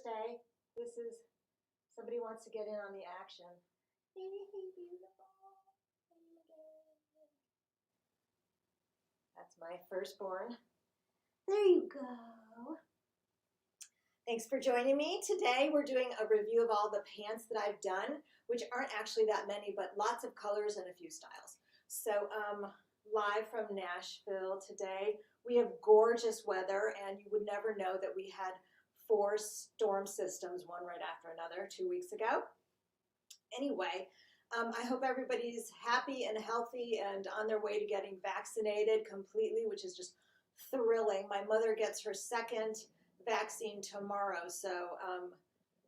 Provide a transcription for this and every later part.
Thursday. This is, somebody wants to get in on the action. Hey, beautiful. That's my firstborn. There you go. Thanks for joining me. Today we're doing a review of all the pants that I've done, which aren't actually that many, but lots of colors and a few styles. So live from Nashville today. We have gorgeous weather, and you would never know that we had 4 storm systems, one right after another, 2 weeks ago. Anyway, I hope everybody's happy and healthy and on their way to getting vaccinated completely, which is just thrilling. My mother gets her second vaccine tomorrow, so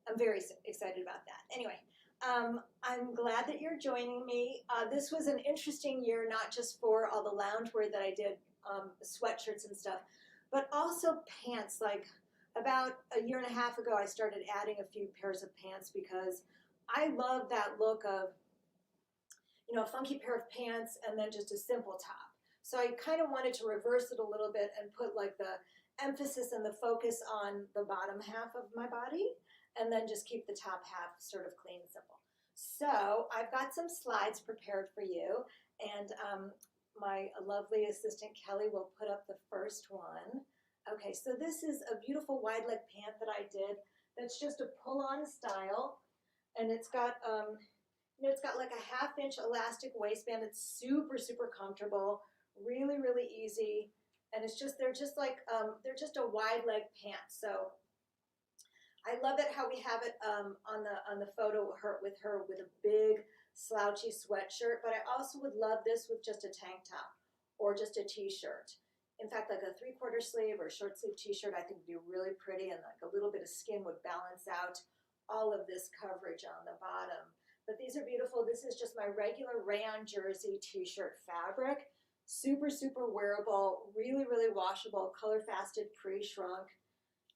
I'm very excited about that. Anyway, I'm glad that you're joining me. This was an interesting year, not just for all the loungewear that I did, sweatshirts and stuff, but also pants. Like about a year and a half ago, I started adding a few pairs of pants because I love that look of, you know, a funky pair of pants and then just a simple top. So I kind of wanted to reverse it a little bit and put like the emphasis and the focus on the bottom half of my body and then just keep the top half sort of clean and simple. So I've got some slides prepared for you, and my lovely assistant Kelly will put up the first one. Okay, so this is a beautiful wide leg pant that I did that's just a pull-on style, and it's got you know, it's got like a 1/2 inch elastic waistband. It's super, super comfortable, really, really easy. And it's just, they're just a wide leg pant. So I love it how we have it on the photo with her with a big slouchy sweatshirt. But I also would love this with just a tank top or just a t-shirt. In fact, like a 3/4 sleeve or short sleeve t-shirt, I think would be really pretty, and like a little bit of skin would balance out all of this coverage on the bottom. But these are beautiful. This is just my regular rayon jersey t-shirt fabric. Super, super wearable, really, really washable, color fasted, pre-shrunk.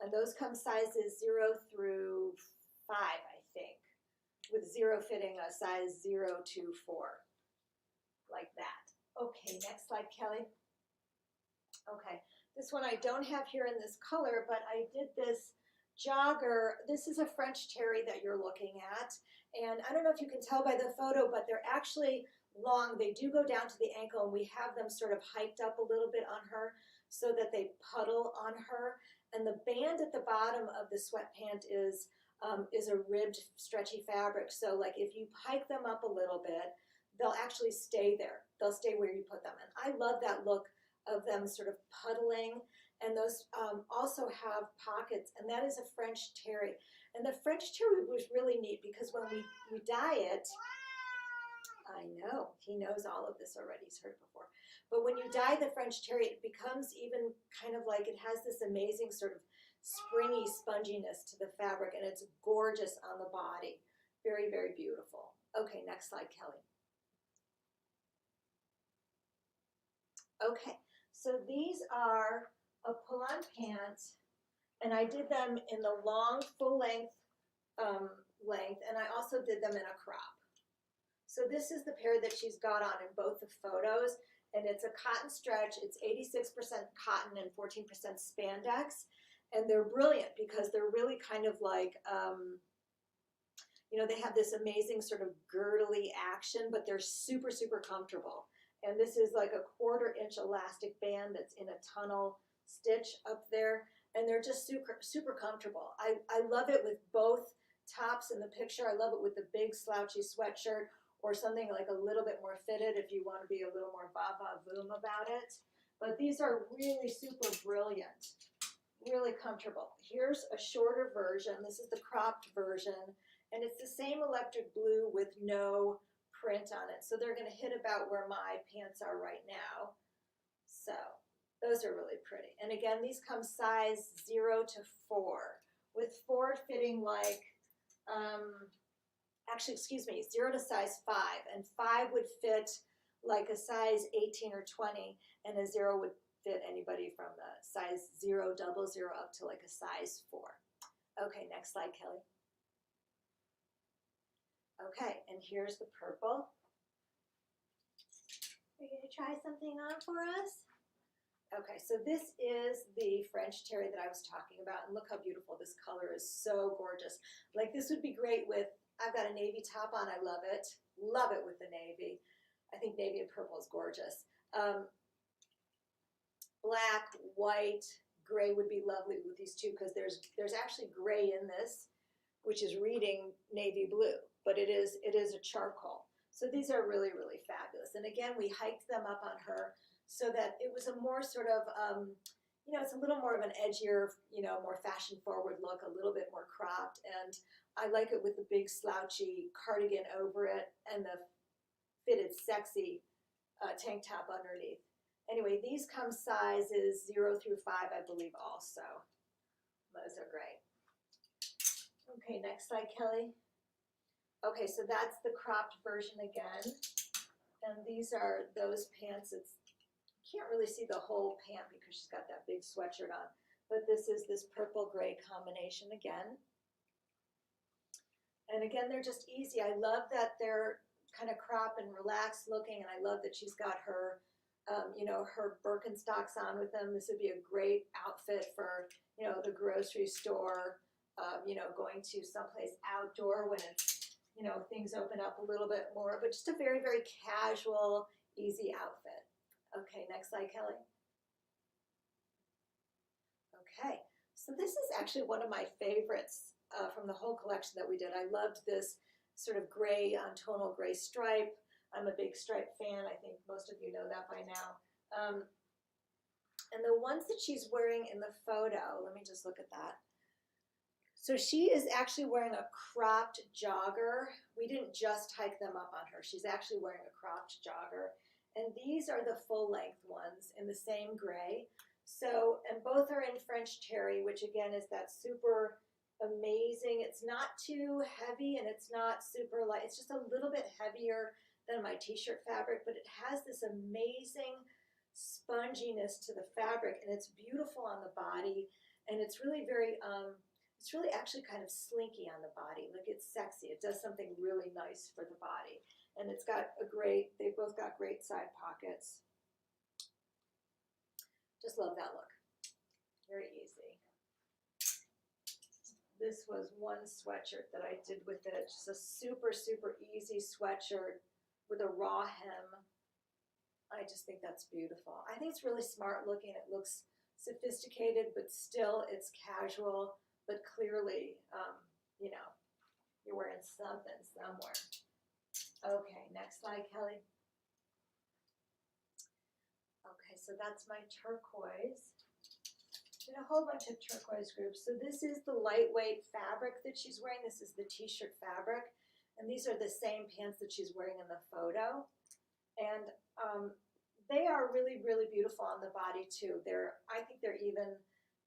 And those come sizes 0 through 5, I think, with 0 fitting a size 0 to 4, like that. Okay, next slide, Kelly. Okay, this one I don't have here in this color, but I did this jogger. This is a French terry that you're looking at. And I don't know if you can tell by the photo, but they're actually long. They do go down to the ankle, and we have them sort of hiked up a little bit on her so that they puddle on her. And the band at the bottom of the sweatpant is a ribbed, stretchy fabric. So like if you hike them up a little bit, they'll actually stay there. They'll stay where you put them. And I love that look of them sort of puddling. And those also have pockets, and that is a French terry. And the French terry was really neat because when we dye it, I know, he knows all of this already, he's heard it before. But when you dye the French terry, it becomes even kind of like, it has this amazing sort of springy sponginess to the fabric, and it's gorgeous on the body. Very, very beautiful. Okay, next slide, Kelly. Okay, so these are a pull-on pants, and I did them in the long, full length, and I also did them in a crop. So this is the pair that she's got on in both the photos, and it's a cotton stretch. It's 86% cotton and 14% spandex, and they're brilliant because they're really kind of like, you know, they have this amazing sort of girdly action, but they're super, super comfortable. And this is like a 1/4 inch elastic band that's in a tunnel stitch up there, and they're just super, super comfortable. I love it with both tops in the picture. I love it with the big slouchy sweatshirt, or something like a little bit more fitted if you want to be a little more va-va-voom about it. But these are really super brilliant, really comfortable. Here's a shorter version. This is the cropped version, and it's the same electric blue with no print on it. So they're going to hit about where my pants are right now. So those are really pretty. And again, these come size 0 to 4, with 4 fitting like, actually, excuse me, 0 to size 5, and 5 would fit like a size 18 or 20, and a 0 would fit anybody from the size 0, 00 up to like a size 4. Okay, next slide, Kelly. Okay, and here's the purple. Are you going to try something on for us? Okay, so this is the French terry that I was talking about, and look how beautiful this color is. So gorgeous. Like this would be great with, I've got a navy top on, I love it. Love it with the navy. I think navy and purple is gorgeous. Black, white, gray would be lovely with these two because there's actually gray in this, which is reading navy blue, but it is a charcoal. So these are really, really fabulous. And again, we hiked them up on her so that it was a more sort of, you know, it's a little more of an edgier, you know, more fashion forward look, a little bit more cropped. And I like it with the big slouchy cardigan over it and the fitted sexy tank top underneath. Anyway, these come sizes 0 through 5, I believe also. Those are great. Okay, next slide, Kelly. Okay, so that's the cropped version again. And these are those pants. Can't really see the whole pant because she's got that big sweatshirt on, but this is this purple gray combination again. And again, they're just easy. I love that they're kind of crop and relaxed looking, and I love that she's got her, you know, her Birkenstocks on with them. This would be a great outfit for, you know, the grocery store, you know, going to someplace outdoor when it's, you know, things open up a little bit more, but just a very, very casual, easy outfit. Okay, next slide, Kelly. Okay, so this is actually one of my favorites from the whole collection that we did. I loved this sort of gray, tonal gray stripe. I'm a big stripe fan. I think most of you know that by now. And the ones that she's wearing in the photo, let me just look at that. So she is actually wearing a cropped jogger. We didn't just hike them up on her. She's actually wearing a cropped jogger. And these are the full length ones in the same gray. So, and both are in French terry, which again is that super amazing. It's not too heavy and it's not super light. It's just a little bit heavier than my t-shirt fabric, but it has this amazing sponginess to the fabric, and it's beautiful on the body. And it's really very, it's really actually kind of slinky on the body. Like it's sexy. It does something really nice for the body. And it's got a great, they've both got great side pockets. Just love that look. Very easy. This was one sweatshirt that I did with it. Just a super, super easy sweatshirt with a raw hem. I just think that's beautiful. I think it's really smart looking. It looks sophisticated, but still it's casual, but clearly, you know, you're wearing something somewhere. Okay, next slide, Kelly. Okay, so that's my turquoise. Did a whole bunch of turquoise groups. So this is the lightweight fabric that she's wearing. This is the t-shirt fabric. And these are the same pants that she's wearing in the photo. And they are really, really beautiful on the body too. I think they're even,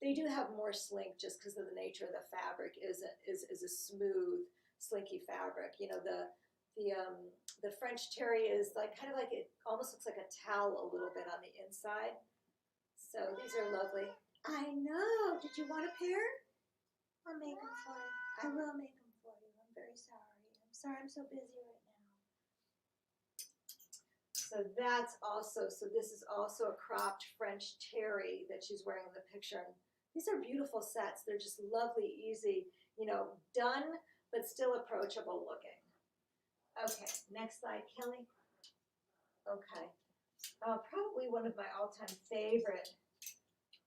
they do have more slink just because of the nature of the fabric is a smooth, slinky fabric. You know, the French terry is like kind of like, it almost looks like a towel a little bit on the inside. So these are lovely. I know. Did you want a pair? I'll make them for you. I will make them for you. I'm very sorry. I'm sorry I'm so busy right now. So that's also, so this is also a cropped French terry that she's wearing in the picture. And these are beautiful sets. They're just lovely, easy, you know, done, but still approachable looking. Okay, next slide, Kelly. Okay, probably one of my all-time favorite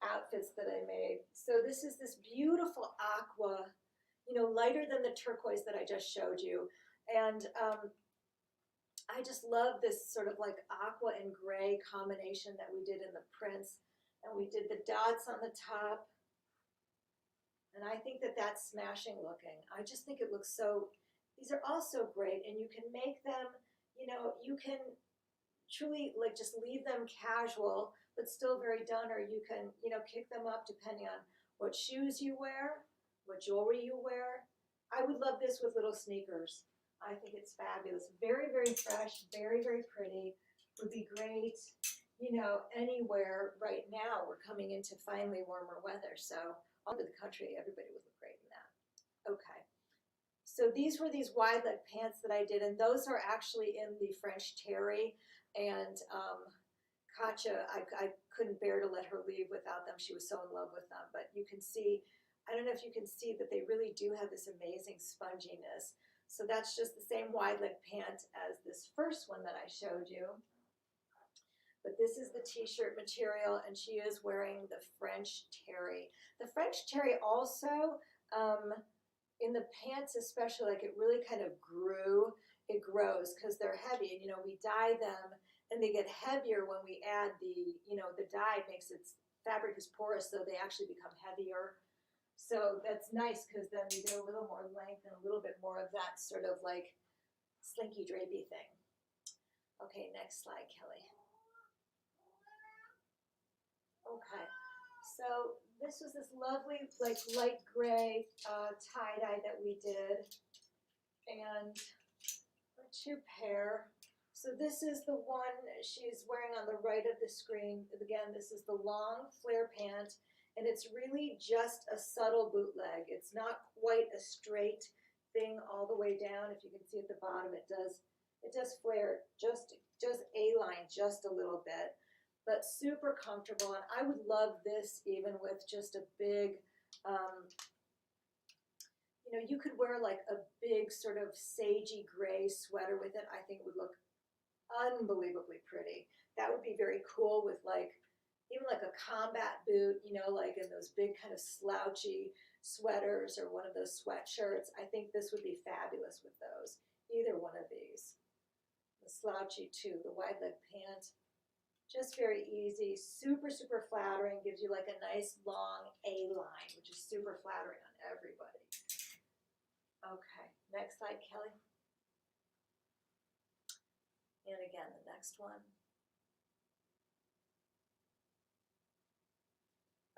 outfits that I made. So this is this beautiful aqua, you know, lighter than the turquoise that I just showed you. And I just love this sort of like aqua and gray combination that we did in the prints. And we did the dots on the top. And I think that that's smashing looking. I just think it looks so, these are all so great. And you can make them, you know, you can truly like just leave them casual, but still very done, or you can, you know, kick them up depending on what shoes you wear, what jewelry you wear. I would love this with little sneakers. I think it's fabulous. Very, very fresh, very, very pretty. Would be great, you know, anywhere right now. We're coming into finally warmer weather. So all over the country, everybody would look great in that. Okay. So these were these wide leg pants that I did, and those are actually in the French terry. And Katja, I couldn't bear to let her leave without them. She was so in love with them. But you can see, I don't know if you can see that they really do have this amazing sponginess. So that's just the same wide leg pant as this first one that I showed you. But this is the t-shirt material, and she is wearing the French terry. The French terry also, in the pants especially, like it really kind of it grows because they're heavy. And, you know, we dye them, and they get heavier when we add the, you know, the dye makes its fabric is porous, so they actually become heavier. So that's nice because then you get a little more length and a little bit more of that sort of like slinky drapey thing. Okay, next slide, Kelly. Okay, so this was this lovely like light gray tie-dye that we did, and two pair. So this is the one she's wearing on the right of the screen. Again, this is the long flare pant, and it's really just a subtle bootleg. It's not quite a straight thing all the way down. If you can see at the bottom, it does flare just A-line just a little bit, but super comfortable. And I would love this even with just a big, you know, you could wear like a big sort of sagey gray sweater with it. I think it would look unbelievably pretty. That would be very cool with like, even like a combat boot, you know, like in those big kind of slouchy sweaters or one of those sweatshirts. I think this would be fabulous with those. Either one of these. The slouchy too, the wide leg pant. Just very easy, super, super flattering, gives you like a nice long A-line, which is super flattering on everybody. Okay, next slide, Kelly. And again, the next one.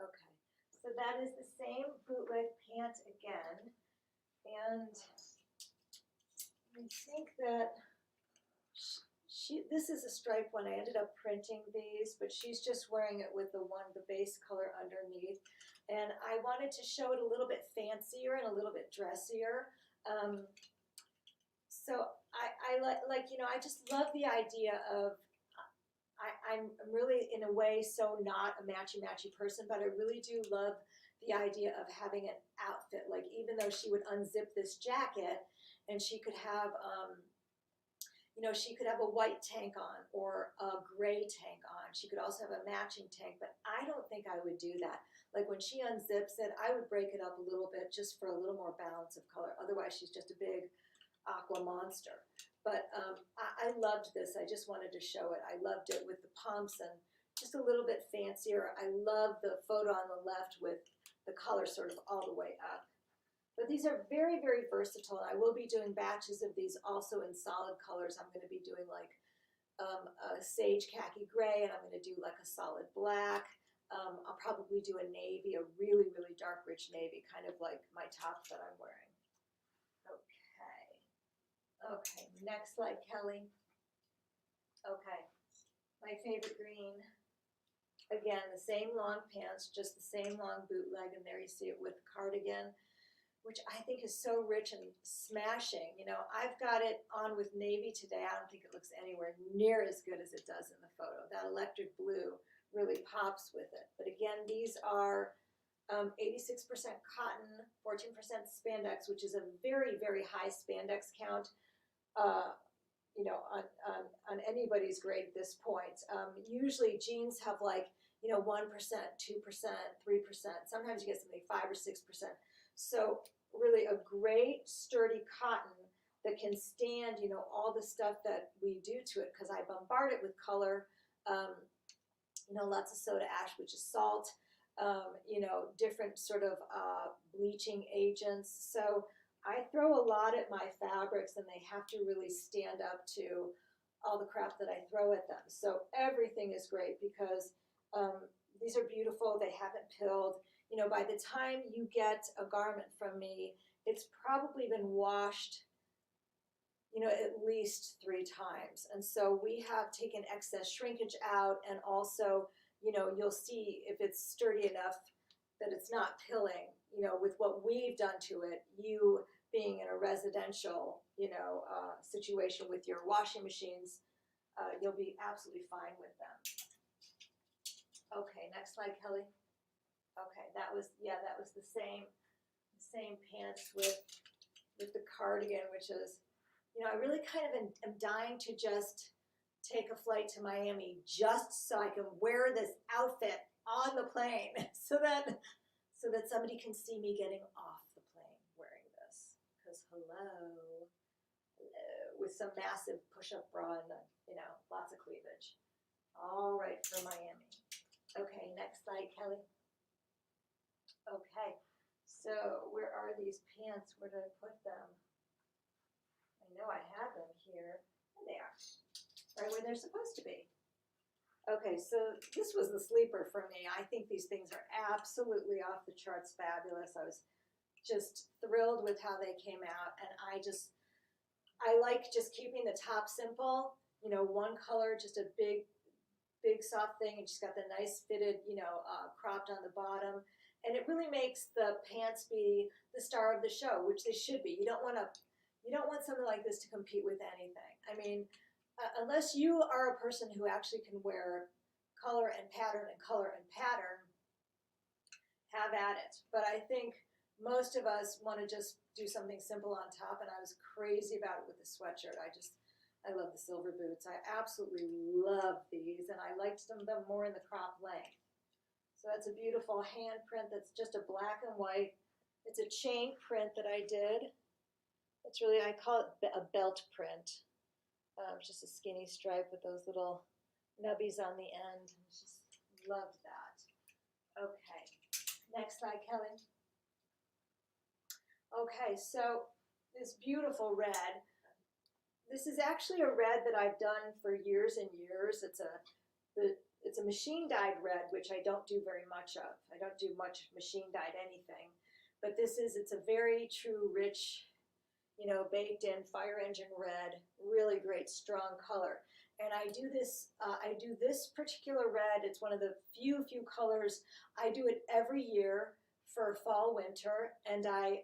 Okay, so that is the same bootleg pant again. And I think that this is a striped one. I ended up printing these, but she's just wearing it with the base color underneath. And I wanted to show it a little bit fancier and a little bit dressier. So I like, you know, I just love the idea of, I'm really in a way so not a matchy-matchy person, but I really do love the idea of having an outfit. Like even though she would unzip this jacket and she could have, you know, she could have a white tank on or a gray tank on. She could also have a matching tank, but I don't think I would do that. Like when she unzips it, I would break it up a little bit just for a little more balance of color. Otherwise, she's just a big aqua monster. But I loved this. I just wanted to show it. I loved it with the pumps and just a little bit fancier. I love the photo on the left with the color sort of all the way up. But these are very, very versatile. I will be doing batches of these also in solid colors. I'm going to be doing like a sage khaki gray, and I'm going to do like a solid black. I'll probably do a navy, a really, really dark, rich navy, kind of like my top that I'm wearing. Okay, next slide, Kelly. Okay, my favorite green. Again, the same long pants, just the same long bootleg, and there you see it with cardigan, which I think is so rich and smashing. You know, I've got it on with navy today. I don't think it looks anywhere near as good as it does in the photo. That electric blue really pops with it. But again, these are 86% cotton, 14% spandex, which is a very, very high spandex count. You know, on anybody's grade at this point. Usually jeans have like, you know, 1%, 2%, 3%. Sometimes you get something 5 or 6%. So really a great sturdy cotton that can stand, you know, all the stuff that we do to it, because I bombard it with color, you know, lots of soda ash, which is salt, you know, different sort of bleaching agents. So I throw a lot at my fabrics, and they have to really stand up to all the crap that I throw at them. So everything is great because these are beautiful. They haven't pilled. You know, by the time you get a garment from me, it's probably been washed, you know, at least 3 times. And so we have taken excess shrinkage out, and also, you know, you'll see if it's sturdy enough that it's not pilling, you know, with what we've done to it. You being in a residential, you know, situation with your washing machines, you'll be absolutely fine with them. Okay, next slide, Kelly. Okay, that was the same pants with the cardigan, which is, I really kind of am dying to just take a flight to Miami just so I can wear this outfit on the plane so that somebody can see me getting off the plane wearing this. Because hello, with some massive push-up bra and lots of cleavage. All right for Miami. Okay, next slide, Kelly. Okay, so where are these pants? Where did I put them? I know I had them here. There they are. Right where they're supposed to be. Okay, so this was the sleeper for me. I think these things are absolutely off the charts fabulous. I was just thrilled with how they came out, and I like just keeping the top simple, one color, just a big soft thing, and she's got the nice fitted, cropped on the bottom, and it really makes the pants be the star of the show, which they should be. You don't want something like this to compete with anything. I mean, unless you are a person who actually can wear color and pattern, have at it. But I think most of us want to just do something simple on top, and I was crazy about it with the sweatshirt. I love the silver boots. I absolutely love these, and I liked them more in the crop length. So that's a beautiful hand print that's just a black and white. It's a chain print that I did. It's really, I call it a belt print. It's just a skinny stripe with those little nubbies on the end. I just loved that. Okay, next slide, Kelly. Okay, so this beautiful red. This is actually a red that I've done for years and years. It's a machine dyed red, which I don't do very much of. I don't do much machine dyed anything, but it's a very true, rich, baked in fire engine red, really great, strong color. And I do this particular red. It's one of the few colors. I do it every year for fall, winter, and I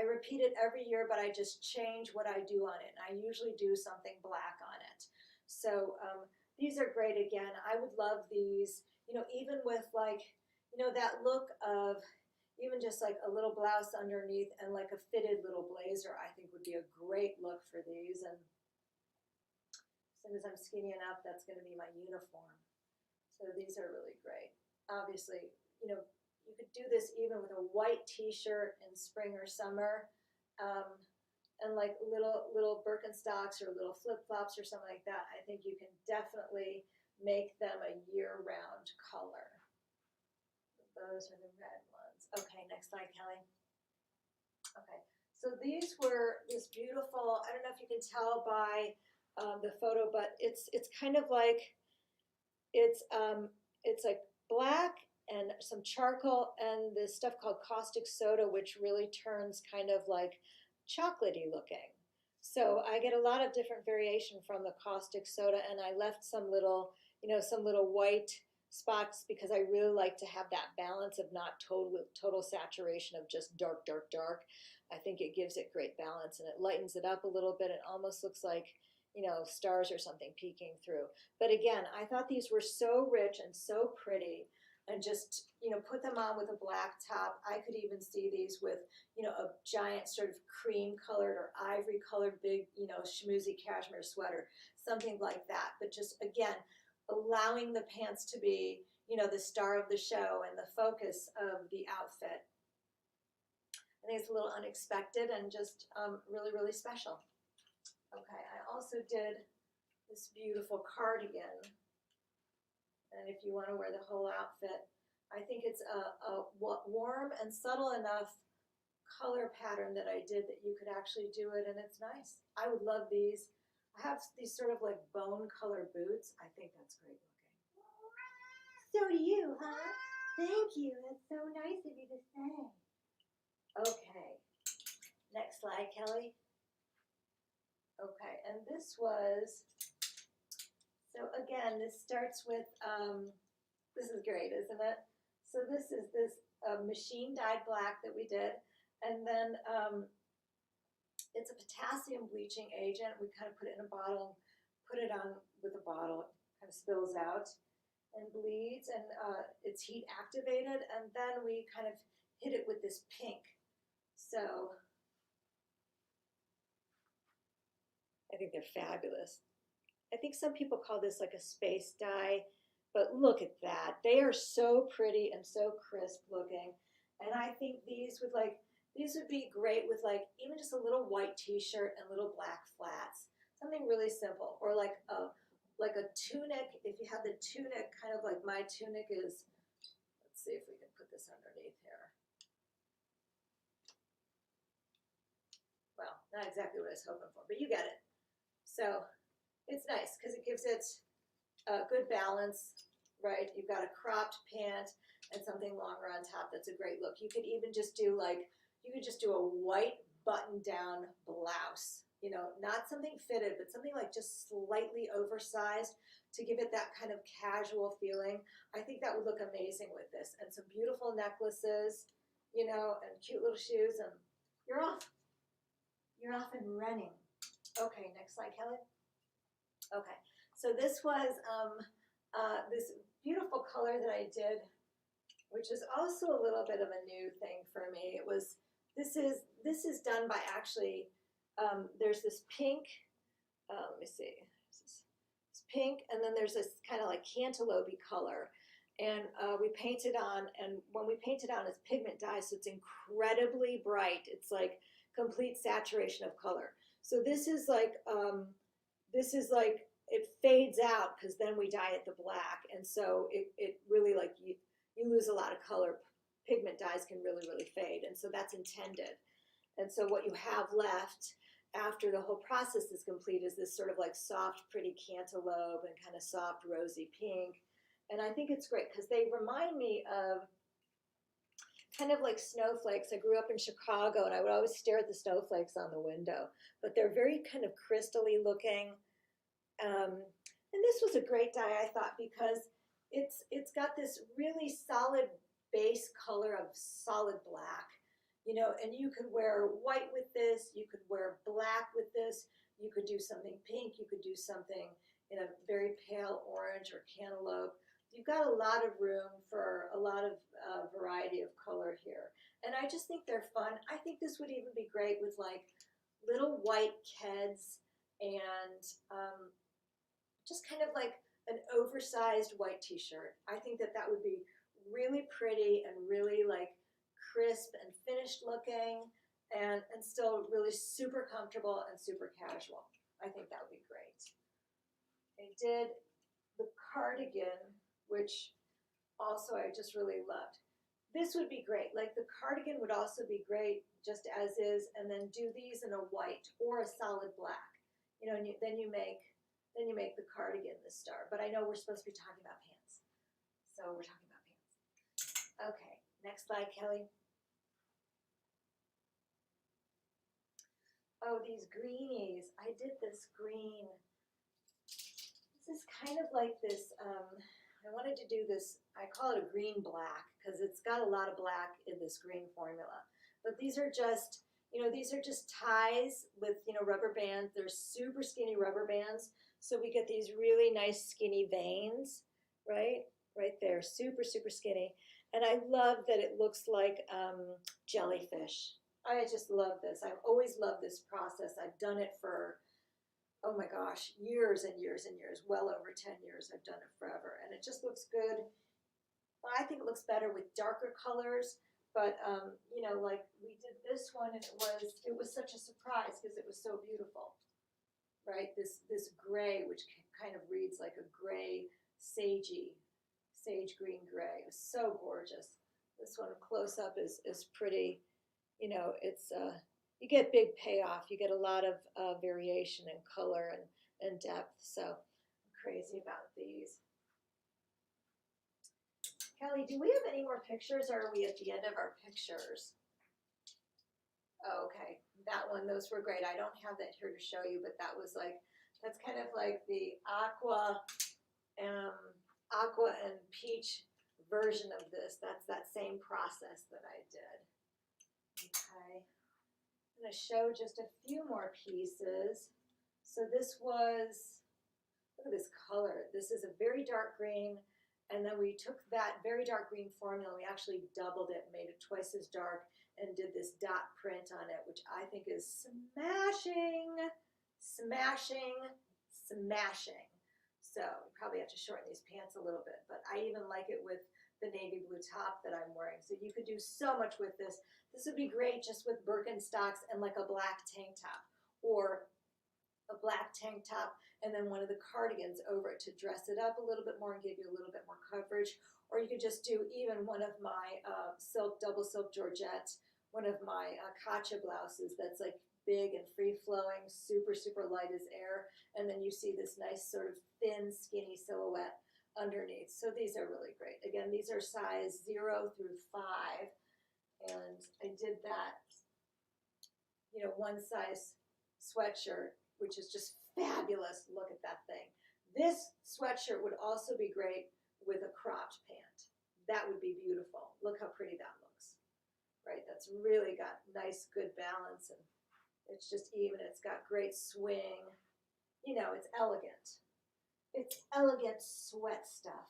repeat it every year, but I just change what I do on it. I usually do something black on it. So these are great again. I would love these, even with that look of even just like a little blouse underneath and like a fitted little blazer, I think would be a great look for these. And as soon as I'm skinny enough, that's going to be my uniform. So these are really great. Obviously, you could do this even with a white t-shirt in spring or summer, and like little Birkenstocks or little flip-flops or something like that. I think you can definitely make them a year-round color. Those are the red ones. Okay, next slide, Kelly. Okay, so these were this beautiful, I don't know if you can tell by the photo, but it's kind of like, it's like black and some charcoal and this stuff called caustic soda, which really turns kind of like chocolatey looking. So I get a lot of different variation from the caustic soda, and I left some little white spots because I really like to have that balance of not total saturation of just dark, dark, dark. I think it gives it great balance, and it lightens it up a little bit. It almost looks like, stars or something peeking through. But again, I thought these were so rich and so pretty, and just, put them on with a black top. I could even see these with, a giant sort of cream colored or ivory colored big, schmoozy cashmere sweater, something like that. But just, again, allowing the pants to be, the star of the show and the focus of the outfit. I think it's a little unexpected and just really, really special. Okay, I also did this beautiful cardigan. And if you want to wear the whole outfit, I think it's a warm and subtle enough color pattern that I did that you could actually do it, and it's nice. I would love these. I have these sort of like bone color boots. I think that's great looking. So do you, huh? Thank you. That's so nice of you to say. Okay. Next slide, Kelly. Okay, and this was, so again, this starts with, this is great, isn't it? So this is this machine dyed black that we did, and then it's a potassium bleaching agent. We kind of put it in a bottle, put it on with a bottle, it kind of spills out. and bleeds, and it's heat activated, and then we kind of hit it with this pink. So I think they're fabulous. I think some people call this like a space dye, but look at that. They are so pretty and so crisp looking. And I think these would be great with like even just a little white t-shirt and little black flats. Something really simple. Or like a tunic, if you have the tunic, kind of like my tunic is, let's see if we can put this underneath here. Well, not exactly what I was hoping for, but you get it. So it's nice because it gives it a good balance, right? You've got a cropped pant and something longer on top. That's a great look. You could even just do a white button-down blouse, you know, not something fitted, but something like just slightly oversized to give it that kind of casual feeling. I think that would look amazing with this. And some beautiful necklaces, you know, and cute little shoes, and you're off. You're off and running. Okay, next slide, Kelly. Okay, so this was this beautiful color that I did, which is also a little bit of a new thing for me. This is done by actually, there's this pink, let me see, this pink, and then there's this kind of like cantaloupe color, and we painted on, and when we painted on, it's pigment dye, so it's incredibly bright. It's like complete saturation of color. So this is like it fades out because then we dye it the black, and so it really, like, you lose a lot of color. Pigment dyes can really fade, and so that's intended. And so what you have left after the whole process is complete is this sort of like soft, pretty cantaloupe and kind of soft rosy pink. And I think it's great because they remind me of kind of like snowflakes. I grew up in Chicago, and I would always stare at the snowflakes on the window, but they're very kind of crystally looking. And this was a great dye, I thought, because it's got this really solid base color of solid black, you know, and you could wear white with this, you could wear black with this, you could do something pink, you could do something in a very pale orange or cantaloupe. You've got a lot of room for a lot of variety of color here. And I just think they're fun. I think this would even be great with like little white Keds and just kind of like an oversized white t-shirt. I think that would be really pretty and really like crisp and finished looking, and still really super comfortable and super casual. I think that would be great. I did the cardigan, which also I just really loved. This would be great. Like the cardigan would also be great just as is, and then do these in a white or a solid black. You know, and then you make the cardigan the star. But I know we're supposed to be talking about pants, so we're talking about pants. Okay, next slide, Kelly. Oh, these greenies. I did this green. This is kind of like this, I wanted to do this, I call it a green black because it's got a lot of black in this green formula. But these are just, you know, these are just ties with, you know, rubber bands. They're super skinny rubber bands. So we get these really nice skinny veins, right? Right there, super skinny. And I love that it looks like jellyfish. I just love this. I've always loved this process. I've done it for, oh my gosh, years and years and years, well over 10 years. I've done it forever. And it just looks good. I think it looks better with darker colors. But, you know, like we did this one, and it was such a surprise because it was so beautiful, right? This gray, which kind of reads like a gray, sage green gray. It was so gorgeous. This one close up is pretty, you know, it's, you get big payoff. You get a lot of variation in color and depth. So I'm crazy about these. Kelly, do we have any more pictures, or are we at the end of our pictures? Oh, okay, that one, those were great. I don't have that here to show you, but that was like, that's kind of like the aqua and peach version of this. That's that same process that I did. Okay, I'm going to show just a few more pieces. So this was, look at this color. This is a very dark green, And then we took that very dark green formula, we actually doubled it, made it twice as dark, and did this dot print on it, which I think is smashing, smashing, smashing. So you probably have to shorten these pants a little bit, but I even like it with the navy blue top that I'm wearing. So you could do so much with this. This would be great just with Birkenstocks and like a black tank top, or a black tank top and then one of the cardigans over it to dress it up a little bit more and give you a little bit more coverage. Or you could just do even one of my double silk Georgette, one of my Katcha blouses that's like big and free-flowing, super, super light as air. And then you see this nice sort of thin, skinny silhouette underneath. So these are really great. Again, these are size 0 through 5. And I did that, you know, one size sweatshirt, which is just fabulous. Look at that thing. This sweatshirt would also be great with a cropped pant. That would be beautiful. Look how pretty that looks, right? That's really got nice, good balance, and it's just even. It's got great swing. You know, it's elegant. It's elegant sweat stuff.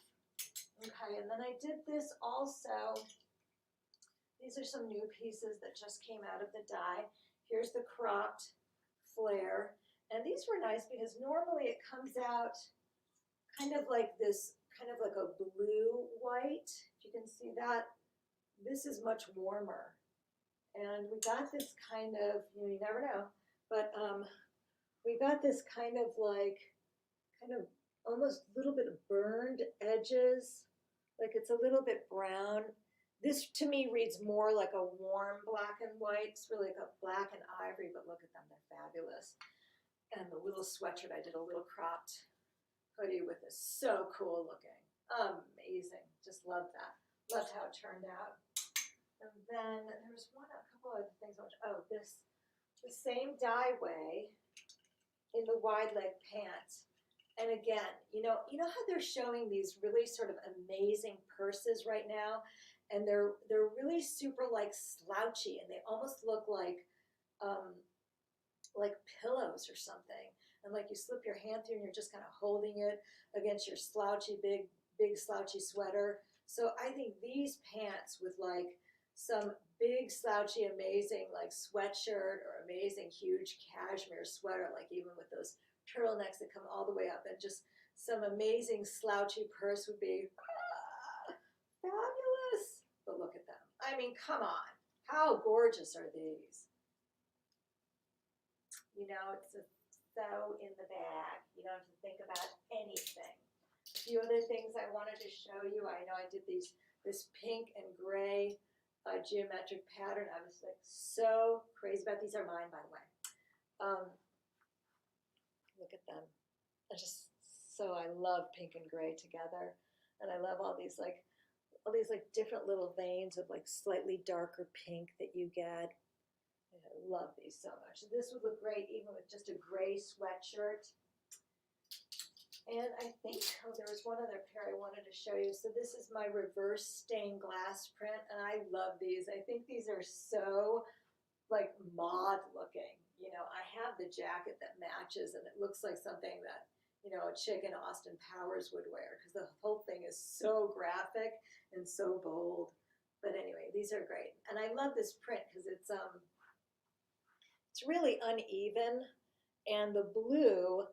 Okay, and then I did this also. These are some new pieces that just came out of the dye. Here's the cropped flare. And these were nice because normally it comes out kind of like this, kind of like a blue white, if you can see that. This is much warmer. And we got this kind of, you never know, but we got this kind of almost a little bit of burned edges, like it's a little bit brown. This to me reads more like a warm black and white. It's really like a black and ivory, but look at them, they're fabulous. And the little sweatshirt, I did a little cropped hoodie with this. So cool looking. Amazing. Just love that. Loved how it turned out. And then there was a couple other things. Oh, the same dye way in the wide leg pant. And again, you know how they're showing these really sort of amazing purses right now? And they're really super like slouchy, and they almost look like pillows or something, and like you slip your hand through and you're just kind of holding it against your slouchy big slouchy sweater. So I think these pants with like some big slouchy amazing like sweatshirt or amazing huge cashmere sweater, like even with those turtlenecks that come all the way up, and just some amazing slouchy purse would be fabulous. But look at them. I mean, come on, how gorgeous are these? You know, it's so in the bag. You don't have to think about anything. A few other things I wanted to show you. I know I did this pink and gray geometric pattern. I was like so crazy about these. Are mine, by the way. Look at them. I love pink and gray together, and I love all these different little veins of like slightly darker pink that you get. I love these so much. This would look great even with just a gray sweatshirt. And I think, there was one other pair I wanted to show you. So this is my reverse stained glass print, and I love these. I think these are so like mod looking. You know, I have the jacket that matches, and it looks like something that, you know, a chick in Austin Powers would wear, because the whole thing is so graphic and so bold. But anyway, these are great. And I love this print because it's really uneven, and the blue,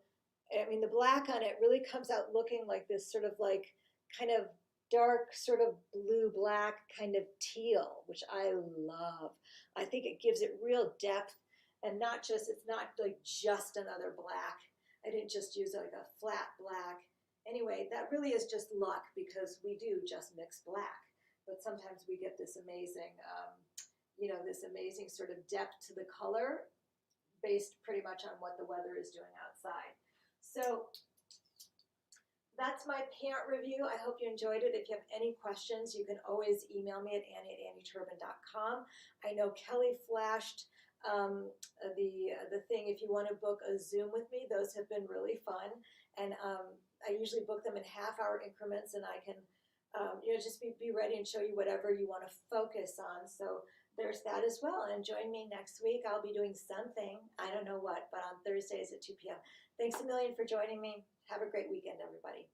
I mean the black on it really comes out looking like this sort of like kind of dark sort of blue black kind of teal, which I love. I think it gives it real depth, and it's not like just another black. I didn't just use like a flat black. Anyway, that really is just luck, because we do just mix black, but sometimes we get this amazing this amazing sort of depth to the color based pretty much on what the weather is doing outside. So that's my pant review. I hope you enjoyed it. If you have any questions, you can always email me at annie@annieturbin.com. I know Kelly flashed the thing if you want to book a Zoom with me. Those have been really fun, and I usually book them in half-hour increments, and I can just be ready and show you whatever you want to focus on. So there's that as well. And join me next week. I'll be doing something, I don't know what, but on Thursdays at 2 p.m. Thanks a million for joining me. Have a great weekend, everybody.